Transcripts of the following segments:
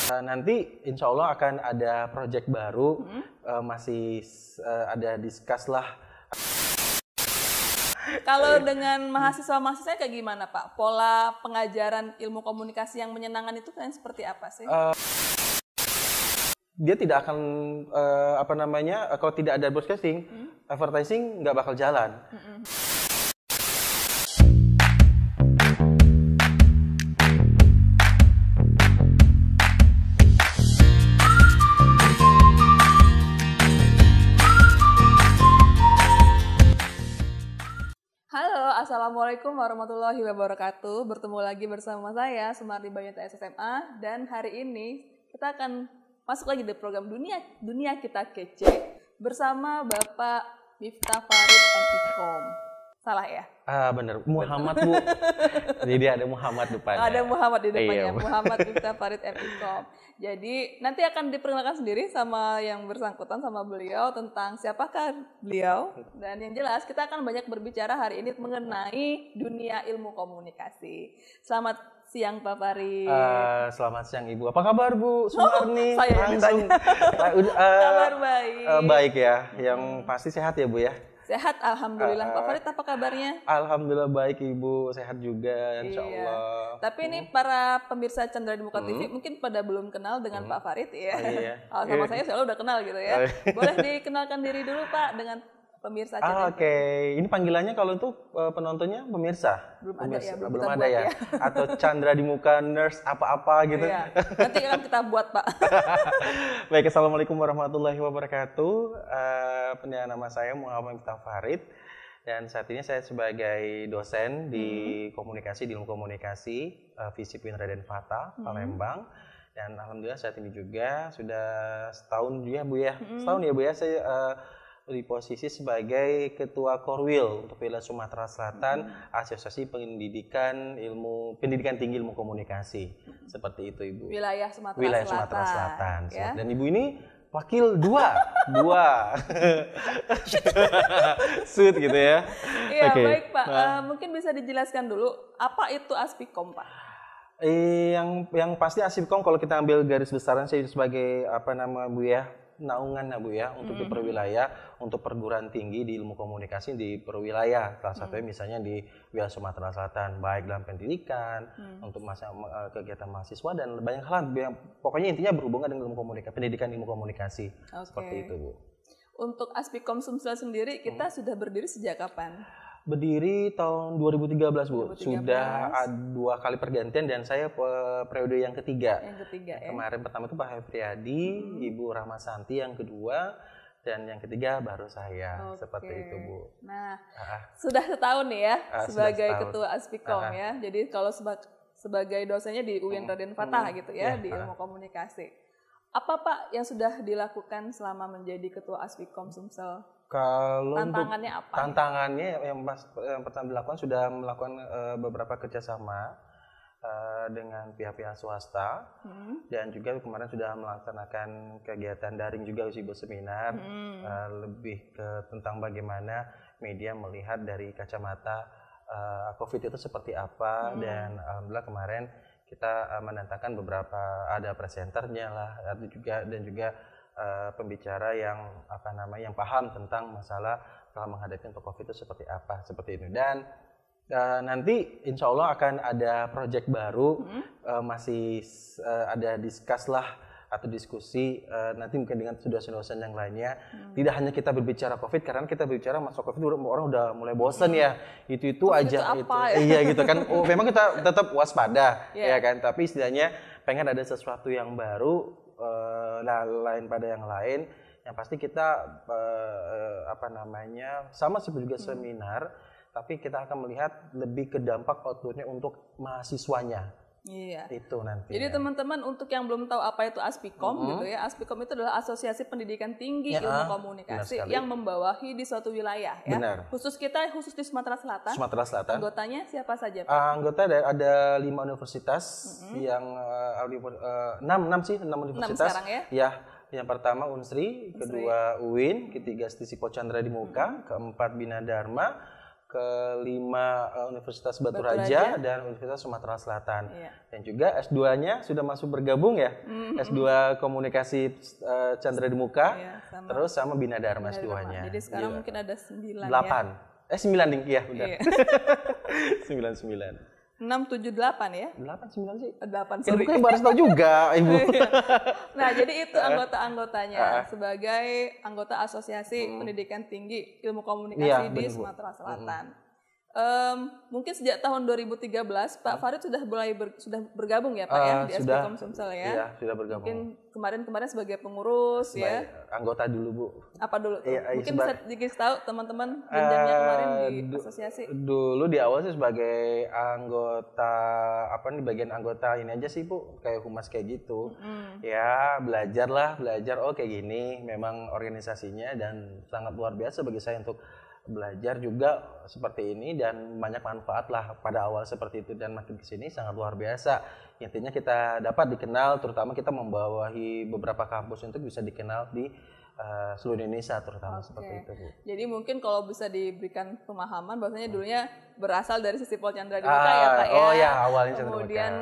Nanti insya Allah akan ada project baru, masih ada discuss lah. Kalau dengan mahasiswa-mahasiswa kayak gimana Pak? Pola pengajaran ilmu komunikasi yang menyenangkan itu kan seperti apa sih? Dia tidak akan kalau tidak ada broadcasting, advertising nggak bakal jalan. Assalamualaikum warahmatullahi wabarakatuh. Bertemu lagi bersama saya Sumardi Bayanta SSMA, dan hari ini kita akan masuk lagi di program Dunia Kita Kece bersama Bapak Miftah Farid MIkom. Salah ya? Bener, Muhammad Bu. Jadi ada Muhammad depannya. Ada Muhammad di depannya, Iya. Muhammad Miftah Farid MIkom. Jadi nanti akan diperkenalkan sendiri sama yang bersangkutan, sama beliau, tentang siapakah beliau. Dan yang jelas kita akan banyak berbicara hari ini mengenai dunia ilmu komunikasi. Selamat siang Pak Farid. Selamat siang Ibu. Apa kabar Bu Sumarni? Saya yang langsung. Kabar baik. Baik ya. Yang pasti sehat ya Bu ya. Sehat, alhamdulillah. Pak Farid apa kabarnya? Alhamdulillah baik Ibu, sehat juga insya Iya. Allah. Tapi ini para pemirsa Chandra di Muka TV mungkin pada belum kenal dengan Pak Farid ya. Iya. Sama saya soalnya udah kenal gitu ya. Boleh dikenalkan diri dulu Pak dengan pemirsa Chandra. Oke. Ini panggilannya kalau untuk penontonnya pemirsa? Belum Pemirsa. ada ya, Belum ada ya. Atau Chandra di Muka nurse apa-apa gitu. Iya. Nanti akan kita buat Pak. Baik, assalamualaikum warahmatullahi wabarakatuh. Nama saya Muhammad Miftah Farid, dan saat ini saya sebagai dosen di komunikasi, di ilmu komunikasi, FISIP Raden Fata, Palembang. Dan alhamdulillah saat ini juga sudah setahun ya Bu ya. Setahun ya Bu ya saya di posisi sebagai Ketua Korwil untuk wilayah Sumatera Selatan, Asosiasi Pendidikan Tinggi Ilmu Komunikasi. Seperti itu Ibu. Wilayah Sumatera Selatan. Ya? Dan Ibu ini wakil dua sud gitu ya. Iya, Oke. baik Pak. Mungkin bisa dijelaskan dulu apa itu Aspikom Pak? Yang pasti Aspikom kalau kita ambil garis besaran, saya sebagai Bu ya, naungan Bu ya untuk di perwilayah, untuk perguruan tinggi di ilmu komunikasi di perwilayah. Salah satunya misalnya di wilayah Sumatera Selatan, baik dalam pendidikan, untuk kegiatan mahasiswa dan banyak hal. Pokoknya intinya berhubungan dengan ilmu komunikasi, pendidikan ilmu komunikasi. Seperti itu Bu. Untuk Aspikom Sumsel sendiri kita sudah berdiri sejak kapan? Berdiri tahun 2013 Bu. 2013. Sudah 2 kali pergantian dan saya periode yang ketiga. Yang ketiga ya. Kemarin pertama itu Pak Hefriadi, Ibu Rahma Santi yang kedua, dan yang ketiga baru saya. Seperti itu Bu. Nah, sudah setahun nih ya sebagai setahun. Ketua Aspikom ya. Jadi kalau sebagai dosennya di UIN Raden Fatah gitu ya, di ilmu komunikasi. Apa Pak yang sudah dilakukan selama menjadi Ketua Aspikom Sumsel? Kalau Tantangannya apa? Tantangannya yang pertama dilakukan sudah melakukan beberapa kerjasama dengan pihak-pihak swasta, dan juga kemarin sudah melaksanakan kegiatan daring juga uji seminar, lebih ke tentang bagaimana media melihat dari kacamata COVID itu seperti apa, dan alhamdulillah kemarin kita mendatangkan beberapa, ada presenternya lah, dan juga pembicara yang yang paham tentang masalah telah menghadapi untuk COVID itu seperti apa, seperti itu. Dan nanti insya Allah akan ada project baru, masih ada discuss lah atau diskusi nanti mungkin dengan dosen-dosen yang lainnya. Tidak hanya kita berbicara COVID, karena kita berbicara masalah COVID orang udah mulai bosen ya, itu aja. Iya gitu kan. Memang kita tetap waspada ya kan, tapi istilahnya pengen ada sesuatu yang baru. Lain pada yang lain, yang pasti kita sama seperti juga seminar, tapi kita akan melihat lebih ke dampak outputnya untuk mahasiswanya. Iya. Itu nanti. Jadi teman-teman untuk yang belum tahu apa itu Aspikom gitu ya, Aspikom itu adalah Asosiasi Pendidikan Tinggi Ilmu Komunikasi yang membawahi di suatu wilayah ya. Benar. Khusus di Sumatera Selatan. Sumatera Selatan. Anggotanya siapa saja Pak? Anggota ada 5 universitas yang 6 universitas. 6 sekarang ya? Ya, yang pertama Unsri, kedua UIN, ketiga Stisipo Chandra di Muka, keempat Bina Dharma, kelima Universitas Batu Raja dan Universitas Sumatera Selatan. Dan juga S2-nya sudah masuk bergabung ya. S2 Komunikasi Chandra di Muka, terus sama Bina Dharma S2-nya. Jadi sekarang mungkin ada 9 8. 9 ding, iya benar. 99. 6, 7, 8 ya? 8, 9 sih. 8, sorry. Bukan baris tahu juga, Ibu. Nah, jadi itu anggota-anggotanya sebagai anggota Asosiasi Pendidikan Tinggi Ilmu Komunikasi di Sumatera Selatan. Mungkin sejak tahun 2013 Pak Farid sudah mulai sudah bergabung ya Pak ya di Aspikom Sumsel ya? Iya, sudah bergabung. Mungkin kemarin sebagai pengurus ya? Anggota dulu Bu. Apa dulu? Mungkin bisa dikasih tahu teman-teman jenjangnya kemarin di asosiasi. Dulu di awal sih sebagai anggota di bagian anggota ini aja sih Bu, kayak humas kayak gitu. Ya belajar oh kayak gini memang organisasinya dan sangat luar biasa bagi saya untuk belajar juga seperti ini dan banyak manfaat lah pada awal seperti itu dan makin kesini sangat luar biasa. Intinya kita dapat dikenal, terutama kita membawahi beberapa kampus untuk bisa dikenal di seluruh Indonesia terutama seperti itu Bu. Jadi mungkin kalau bisa diberikan pemahaman bahwasanya dulunya berasal dari Sisipol Chandra di Muka ya Pak ya. Oh ya awalnya Chandra di Muka. Kemudian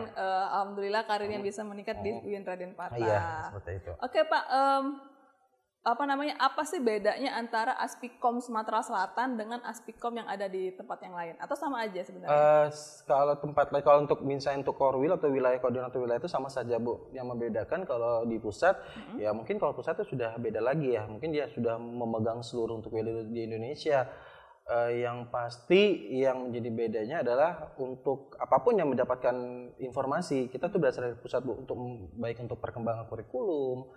alhamdulillah karirnya bisa meningkat di UIN Raden Patah. Iya seperti itu. Oke Pak. Apa sih bedanya antara Aspikom Sumatera Selatan dengan Aspikom yang ada di tempat yang lain? Atau sama aja sebenarnya? Kalau untuk misalnya untuk Korwil atau wilayah koordinator wilayah itu sama saja Bu. Yang membedakan kalau di pusat, ya mungkin kalau pusat itu sudah beda lagi ya. Mungkin dia sudah memegang seluruh untuk wilayah di Indonesia. Yang pasti yang menjadi bedanya adalah untuk apapun yang mendapatkan informasi, kita tuh berasal dari pusat Bu. Baik untuk perkembangan kurikulum,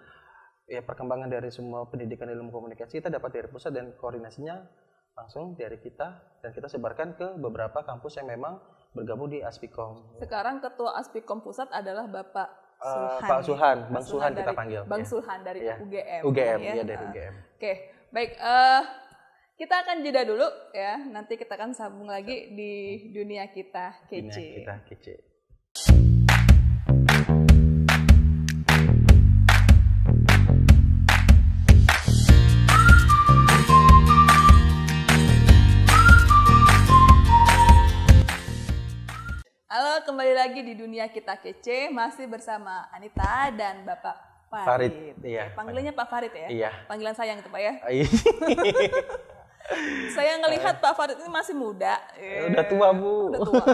ya perkembangan dari semua pendidikan ilmu komunikasi kita dapat dari pusat dan koordinasinya langsung dari kita dan kita sebarkan ke beberapa kampus yang memang bergabung di Aspikom. Sekarang ketua Aspikom pusat adalah Bapak Sulhan. Pak Sulhan, Bang Sulhan kita panggil. Bang Sulhan dari UGM. UGM ya dari UGM. Oke, baik. Kita akan jeda dulu ya. Nanti kita akan sambung lagi di dunia kita kece. Dunia kita kece. Halo, kembali lagi di dunia kita kece, masih bersama Anita dan Bapak Farid. Iya. Panggilannya Pak Farid ya? Iya. Panggilan sayang itu Pak ya? Saya ngelihat Pak Farid ini masih muda. Udah tua Bu. Udah tua.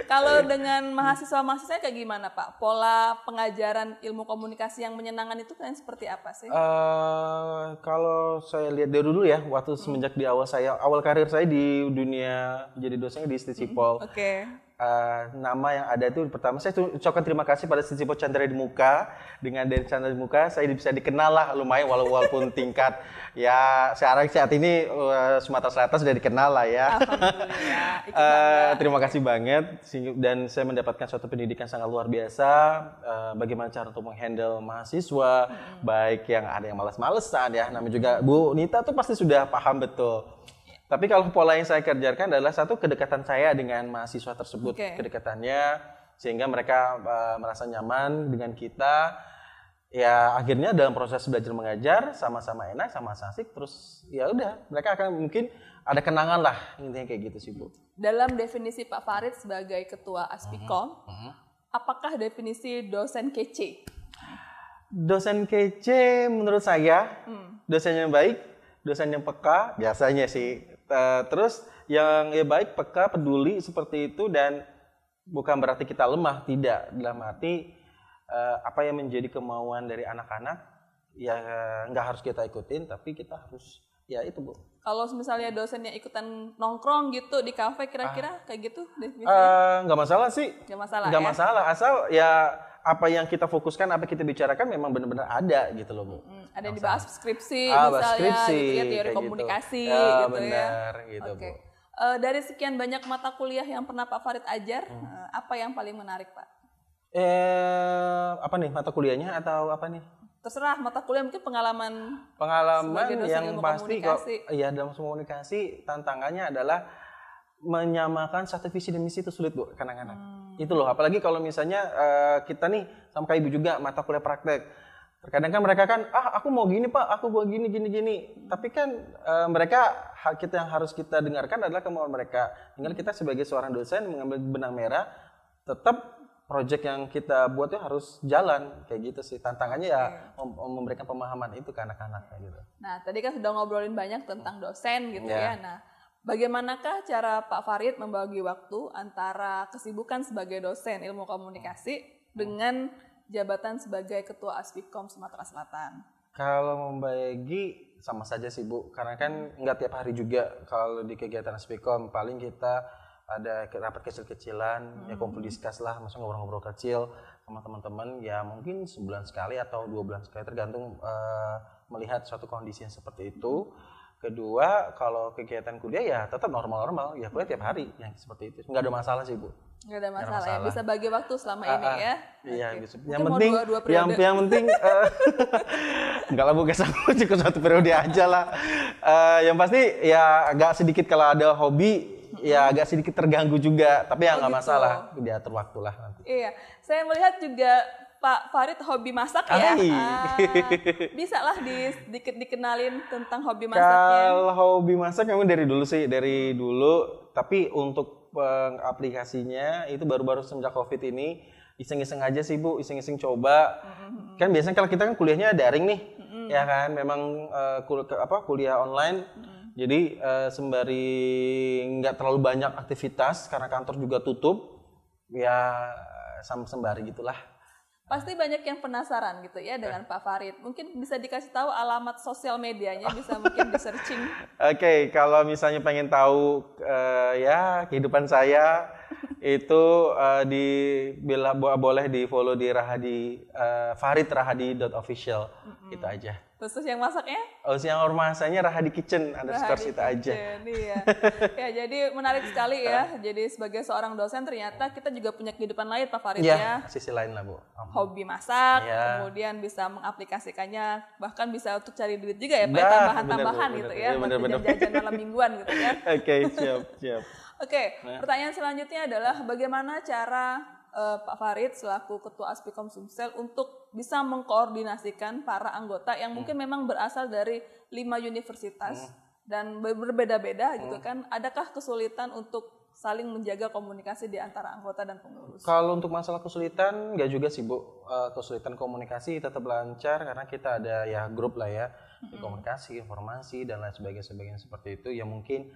Kalau dengan mahasiswa-mahasiswanya kayak gimana Pak? Pola pengajaran ilmu komunikasi yang menyenangkan itu kan seperti apa sih? Kalau saya lihat dari dulu ya, waktu semenjak di awal karir saya di dunia jadi dosennya di Sisipol. Nama yang ada itu pertama saya ucapkan terima kasih pada Sisipol Chandra di Muka. Dengan dari Chandra di Muka saya bisa dikenal lah lumayan walaupun tingkat ya saat ini Sumatera Selatan sudah dikenal lah ya. Alhamdulillah. Terima kasih banget dan saya mendapatkan suatu pendidikan sangat luar biasa. Bagaimana cara untuk menghandle mahasiswa, baik yang ada yang malas-malesan ya. Namanya juga Bu Nita tuh pasti sudah paham betul. Tapi kalau pola yang saya kerjakan adalah satu kedekatan saya dengan mahasiswa tersebut, kedekatannya sehingga mereka merasa nyaman dengan kita. Ya akhirnya dalam proses belajar mengajar sama-sama enak, sama-sama asik, terus ya udah mereka akan mungkin ada kenangan lah intinya kayak gitu sih Bu. Dalam definisi Pak Farid sebagai ketua Aspikom, apakah definisi dosen kece? Dosen kece menurut saya dosen yang baik, dosen yang peka biasanya sih. Terus yang baik, peka, peduli seperti itu dan bukan berarti kita lemah, tidak. Dalam arti apa yang menjadi kemauan dari anak-anak ya nggak harus kita ikutin, tapi kita harus ya itu Bu. Kalau misalnya dosennya ikutan nongkrong gitu di kafe kira-kira kayak gitu? Nggak masalah sih. Nggak masalah, asal ya apa yang kita fokuskan, apa kita bicarakan memang benar-benar ada gitu loh Bu. Ada yang dibahas skripsi misalnya, gitu ya, teori komunikasi gitu. Benar, gitu Bu. Dari sekian banyak mata kuliah yang pernah Pak Farid ajar, apa yang paling menarik Pak? Apa nih mata kuliahnya atau apa nih? Terserah mata kuliah, mungkin pengalaman yang pasti kok. Iya dalam komunikasi tantangannya adalah menyamakan satu visi dan misi itu sulit Bu kadang-kadang. Itu loh, apalagi kalau misalnya kita nih sama kayak Ibu juga mata kuliah praktek. Terkadang kan mereka kan, aku mau gini Pak, aku mau gini. Tapi kan mereka, kita yang harus kita dengarkan adalah kemauan mereka. Tinggal kita sebagai seorang dosen mengambil benang merah, tetap proyek yang kita buat itu harus jalan, kayak gitu sih. Tantangannya ya memberikan pemahaman itu ke anak-anak kayak gitu. Nah, tadi kan sudah ngobrolin banyak tentang dosen gitu ya. Nah, bagaimanakah cara Pak Farid membagi waktu antara kesibukan sebagai dosen ilmu komunikasi dengan jabatan sebagai Ketua Aspikom Sumatera Selatan? Kalau membagi sama saja sih Bu, karena kan nggak tiap hari juga kalau di kegiatan Aspikom. Paling kita ada rapat kecil-kecilan, ya kumpul diskus lah, maksudnya ngobrol-ngobrol kecil sama teman-teman, ya mungkin sebulan sekali atau 2 bulan sekali, tergantung melihat suatu kondisi yang seperti itu. Kedua, kalau kegiatan kuliah ya tetap normal-normal, ya kuliah tiap hari, yang seperti itu. Nggak ada masalah sih Bu. Nggak ada masalah ya, bisa bagi waktu selama ini ya. Iya, okay. Bisa. Yang penting enggak lah Bu, cukup 1 periode aja lah. Yang pasti ya agak sedikit kalau ada hobi, ya agak sedikit terganggu juga, tapi ya nggak masalah, diatur waktu lah nanti. Iya, saya melihat juga Pak Farid hobi masak ya. Bisa lah sedikit dikenalin tentang hobi masaknya. Kalau hobi masak memang dari dulu, tapi untuk aplikasinya itu baru-baru semenjak COVID ini, iseng-iseng aja sih Bu, iseng-iseng coba. Kan biasanya kalau kita kan kuliahnya daring nih, ya kan, memang kuliah online. Jadi sembari nggak terlalu banyak aktivitas karena kantor juga tutup, ya sembari gitulah. Pasti banyak yang penasaran gitu ya dengan Pak Farid. Mungkin bisa dikasih tahu alamat sosial medianya, bisa mungkin di searching. Oke, kalau misalnya pengen tahu ya kehidupan saya itu boleh di follow di Rahadi, faridrahadi.official, itu aja. Khusus yang masaknya? Yang masaknya Rahadi Kitchen, _, itu aja. Iya. Ya, jadi menarik sekali ya. Jadi sebagai seorang dosen ternyata kita juga punya kehidupan lain Pak Farid ya. Sisi lain lah Bu. Hobi masak, kemudian bisa mengaplikasikannya, bahkan bisa untuk cari duit juga ya Pak, tambahan-tambahan gitu ya. Bener. Jajan malam mingguan gitu ya. Oke, siap. Oke, pertanyaan selanjutnya adalah bagaimana cara Pak Farid selaku Ketua Aspikom Sumsel untuk bisa mengkoordinasikan para anggota yang mungkin memang berasal dari 5 universitas dan berbeda-beda gitu kan. Adakah kesulitan untuk saling menjaga komunikasi di antara anggota dan pengurus? Kalau untuk masalah kesulitan nggak juga sih Bu. Kesulitan komunikasi tetap lancar karena kita ada ya grup lah ya, komunikasi, informasi dan lain sebagainya seperti itu. Ya mungkin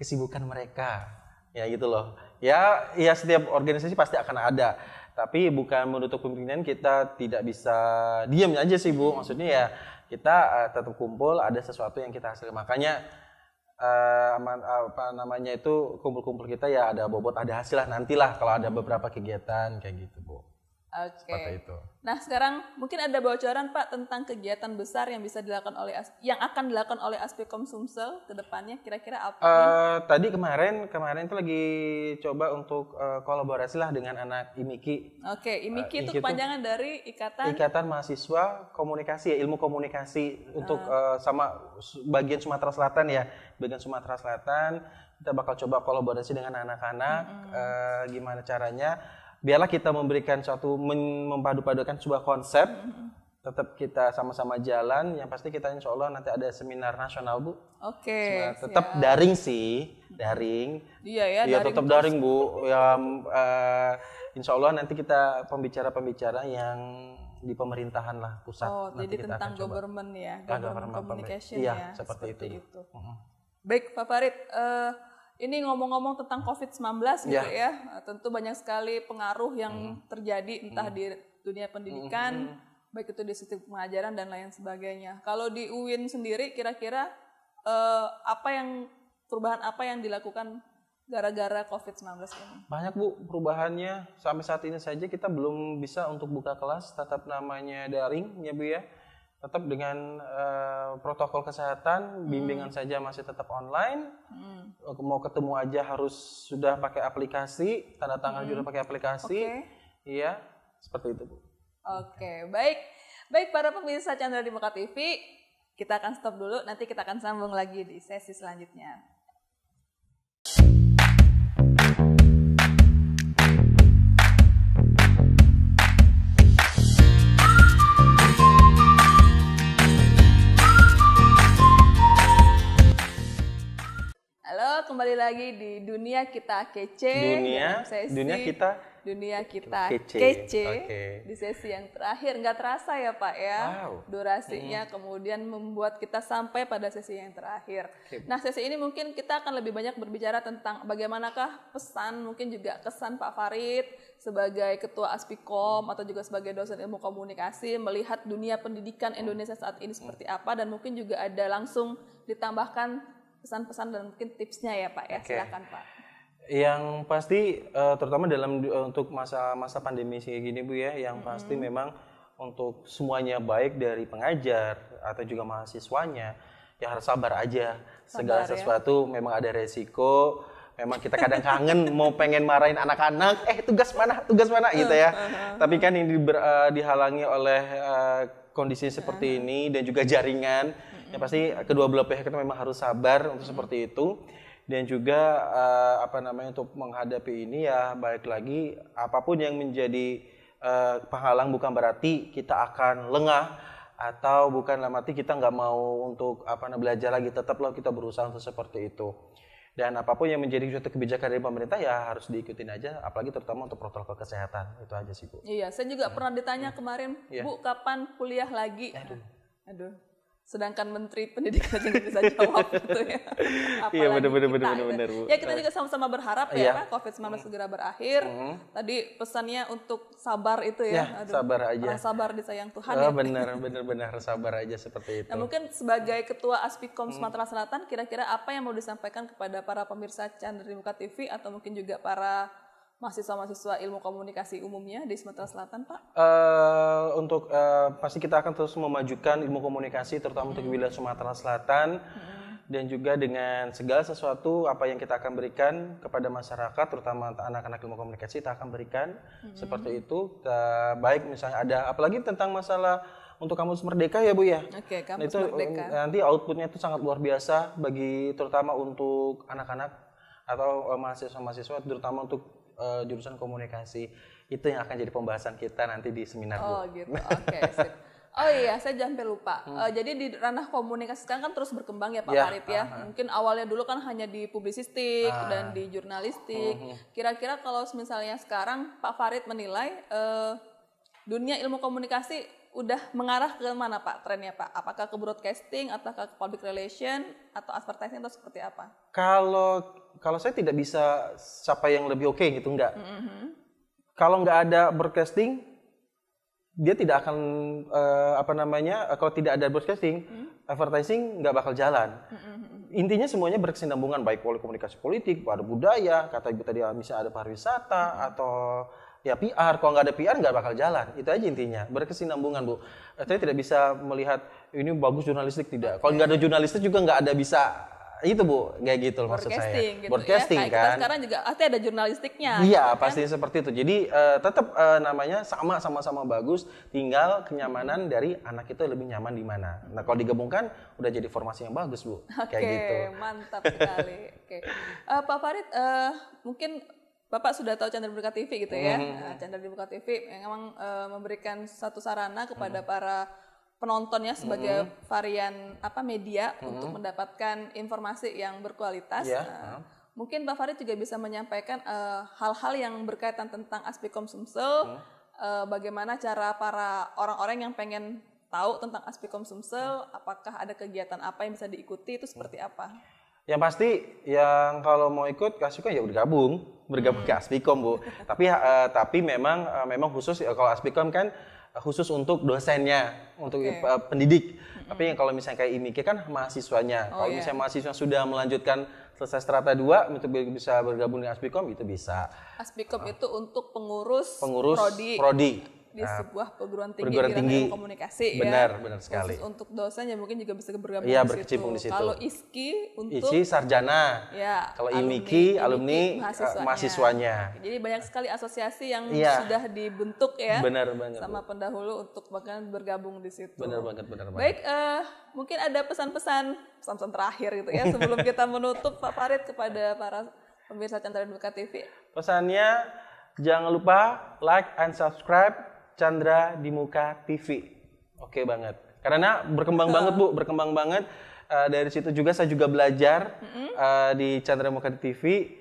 kesibukan mereka. Ya gitu loh. Ya setiap organisasi pasti akan ada. Tapi bukan menutup kemungkinan kita tidak bisa diam aja sih Bu. Maksudnya ya kita tetap kumpul, ada sesuatu yang kita hasilkan. Makanya kumpul-kumpul kita ya ada bobot, ada hasil lah nantilah kalau ada beberapa kegiatan kayak gitu Bu. Oke. Seperti itu. Nah sekarang mungkin ada bocoran Pak tentang kegiatan besar yang bisa dilakukan yang akan dilakukan oleh Aspikom Sumsel ke depannya, kira-kira apa? Tadi kemarin itu lagi coba untuk kolaborasi lah dengan anak IMIKI. Oke, IMIKI itu kepanjangan dari Ikatan Mahasiswa Komunikasi, Ilmu Komunikasi untuk sama bagian Sumatera Selatan ya. Bagian Sumatera Selatan kita bakal coba kolaborasi dengan anak-anak. Gimana caranya? Biarlah kita memberikan mempadu-padukan sebuah konsep, tetap kita sama-sama jalan. Yang pasti kita insya Allah nanti ada seminar nasional Bu. Oke. Tetap daring sih, daring. Iya ya. Iya tetap daring Bu. Ya, insya Allah nanti kita pembicara-pembicara yang di pemerintahan lah pusat. Nanti jadi kita tentang government ya, government communication ya. Seperti itu. Baik Pak Farid. Ini ngomong-ngomong tentang COVID-19 gitu ya, tentu banyak sekali pengaruh yang terjadi entah di dunia pendidikan, baik itu di sistem pengajaran dan lain sebagainya. Kalau di UIN sendiri kira-kira perubahan apa yang dilakukan gara-gara COVID-19 ini? Banyak Bu perubahannya, sampai saat ini saja kita belum bisa untuk buka kelas, tetap namanya daring ya Bu ya. Tetap dengan protokol kesehatan, bimbingan saja masih tetap online. Mau ketemu aja harus sudah pakai aplikasi, tanda tangan juga pakai aplikasi. Iya, seperti itu Bu. Oke, baik para pemirsa Chandra di Muka TV, kita akan stop dulu, nanti kita akan sambung lagi di sesi selanjutnya. lagi di Dunia Kita Kece. Dunia kita kece. Di sesi yang terakhir. Nggak terasa ya Pak ya. Wow. Durasinya kemudian membuat kita sampai pada sesi yang terakhir. Nah, sesi ini mungkin kita akan lebih banyak berbicara tentang bagaimanakah pesan, mungkin juga kesan Pak Farid sebagai Ketua Aspikom atau juga sebagai dosen ilmu komunikasi melihat dunia pendidikan Indonesia saat ini seperti apa, dan mungkin juga ada langsung ditambahkan pesan-pesan dan mungkin tipsnya ya Pak ya. Silakan Pak. Yang pasti terutama untuk masa pandemi kayak gini Bu ya, yang pasti memang untuk semuanya baik dari pengajar atau juga mahasiswanya ya harus sabar aja. Segala sesuatu memang ada resiko. Memang kita kadang kangen mau pengen marahin anak-anak, tugas mana gitu ya. Tapi kan ini dihalangi oleh kondisi seperti ini dan juga jaringan. Yang pasti kedua belah pihak itu memang harus sabar untuk seperti itu. Dan juga untuk menghadapi ini ya balik lagi, apapun yang menjadi penghalang bukan berarti kita akan lengah atau bukan dalam arti kita nggak mau untuk belajar lagi. Tetaplah kita berusaha untuk seperti itu. Dan apapun yang menjadi suatu kebijakan dari pemerintah ya harus diikutin aja, apalagi terutama untuk protokol kesehatan. Itu aja sih Bu. Iya, saya juga pernah ditanya kemarin, Bu kapan kuliah lagi? Aduh. Sedangkan Menteri Pendidikan aja nggak bisa jawab gitu ya. Iya benar Bu. Ya kita juga sama-sama berharap ya COVID-19 segera berakhir. Tadi pesannya untuk sabar itu ya. Sabar aja. Sabar disayang Tuhan. Benar sabar aja seperti itu. Nah, mungkin sebagai Ketua Aspikom Sumatera Selatan, kira-kira apa yang mau disampaikan kepada para pemirsa Chandra di Muka TV atau mungkin juga para mahasiswa-mahasiswa ilmu komunikasi umumnya di Sumatera Selatan, Pak? Pasti kita akan terus memajukan ilmu komunikasi, terutama untuk wilayah Sumatera Selatan, dan juga dengan segala sesuatu apa yang kita akan berikan kepada masyarakat, terutama anak-anak ilmu komunikasi, kita akan berikan seperti itu. Baik misalnya ada, apalagi tentang masalah untuk Kampus Merdeka ya Bu ya. Oke, Kampus Merdeka. Nanti outputnya itu sangat luar biasa terutama untuk anak-anak atau mahasiswa-mahasiswa, terutama untuk jurusan komunikasi. Itu yang akan jadi pembahasan kita nanti di seminar Bu. Oh gitu, oke sip. Oh iya, saya jangan sampai lupa. Jadi di ranah komunikasi sekarang kan terus berkembang ya Pak Farid ya. Mungkin awalnya dulu kan hanya di publisistik dan di jurnalistik. Kira-kira kalau misalnya sekarang Pak Farid menilai dunia ilmu komunikasi udah mengarah ke mana Pak trennya Pak? Apakah ke broadcasting, ataukah ke public relation, atau advertising, atau seperti apa? Kalau saya tidak bisa siapa yang lebih oke gitu, enggak. Kalau nggak ada broadcasting, dia tidak akan kalau tidak ada broadcasting, advertising nggak bakal jalan. Intinya semuanya berkesinambungan, baik komunikasi politik, ada budaya, kata Ibu tadi misalnya ada pariwisata atau ya PR. Kalau nggak ada PR nggak bakal jalan. Itu aja intinya, berkesinambungan Bu. Saya tidak bisa melihat ini bagus jurnalistik, tidak. Kalau nggak ada jurnalistik juga nggak ada bisa itu Bu, kayak gitu maksud saya. Gitu broadcasting ya. kan. Kita sekarang juga ada jurnalistiknya. Iya, gitu pasti seperti itu. Jadi tetap namanya sama-sama bagus, tinggal kenyamanan dari anak itu lebih nyaman di mana. Nah, kalau digabungkan udah jadi formasi yang bagus Bu. Kayak gitu. Mantap sekali. Pak Farid, mungkin Bapak sudah tahu Chandra Dimuka TV gitu ya. Chandra Dimuka TV yang memang memberikan satu sarana kepada para penontonnya sebagai varian media untuk mendapatkan informasi yang berkualitas. Mungkin Pak Farid juga bisa menyampaikan hal-hal yang berkaitan tentang Aspikom Sumsel, bagaimana cara para orang-orang yang pengen tahu tentang Aspikom Sumsel, apakah ada kegiatan apa yang bisa diikuti, itu seperti apa? Yang pasti yang kalau mau ikut Aspikom ya bergabung ke Aspikom Bu. Tapi memang khusus kalau Aspikom kan khusus untuk dosennya, untuk pendidik. Tapi yang kalau misalnya kayak IMIK kan mahasiswanya. Kalau misalnya mahasiswa sudah melanjutkan selesai strata 2 untuk bisa bergabung dengan Aspikom, itu bisa. Aspikom itu untuk pengurus prodi di sebuah perguruan tinggi komunikasi. Benar sekali. Khusus untuk dosen ya mungkin juga bisa bergabung berkecimpung di situ. Kalau ISKI untuk sarjana. kalau IMIKI alumni mahasiswanya. Jadi banyak sekali asosiasi yang sudah dibentuk ya. Benar banget. Sama pendahulu untuk bahkan bergabung di situ. Benar banget. Baik, mungkin ada pesan-pesan terakhir gitu ya sebelum kita menutup Pak Farid kepada para pemirsa Chandra di Muka TV. Pesannya jangan lupa like and subscribe Chandra di Muka TV. Oke banget. Karena berkembang banget Bu, dari situ juga saya juga belajar di Chandra Muka TV.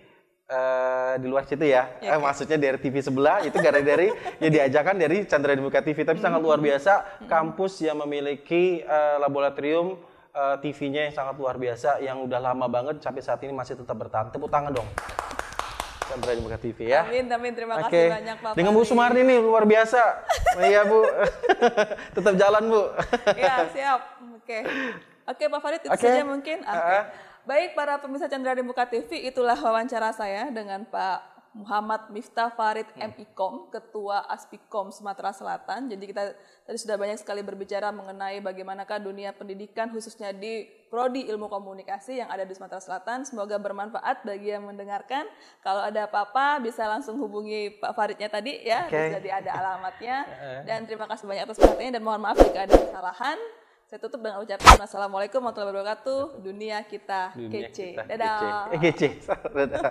Di luar situ ya, maksudnya dari TV sebelah itu dari ya diajarkan dari Chandra Muka TV, tapi sangat luar biasa kampus yang memiliki laboratorium TV-nya yang sangat luar biasa yang udah lama banget sampai saat ini masih tetap bertahan. Tepuk tangan dong. Chandra Muka TV ya. Amin, terima kasih banyak Pak. Dengan Bu Sumarni nih luar biasa. Iya Bu, tetap jalan Bu. Ya siap. Oke Pak Farid itu saja mungkin. Baik para pemirsa Chandra Muka TV, itulah wawancara saya dengan Pak Muhammad Miftah Farid MIkom, Ketua Aspikom Sumatera Selatan. Jadi kita tadi sudah banyak sekali berbicara mengenai bagaimanakah dunia pendidikan khususnya di Prodi Ilmu Komunikasi yang ada di Sumatera Selatan. Semoga bermanfaat bagi yang mendengarkan. Kalau ada apa-apa bisa langsung hubungi Pak Faridnya tadi ya, jadi ada alamatnya. Dan terima kasih banyak atas perhatiannya dan mohon maaf jika ada kesalahan. Saya tutup dengan ucapan Assalamualaikum warahmatullahi wabarakatuh. Dunia kita kece. Dadah. Kece. Dadah.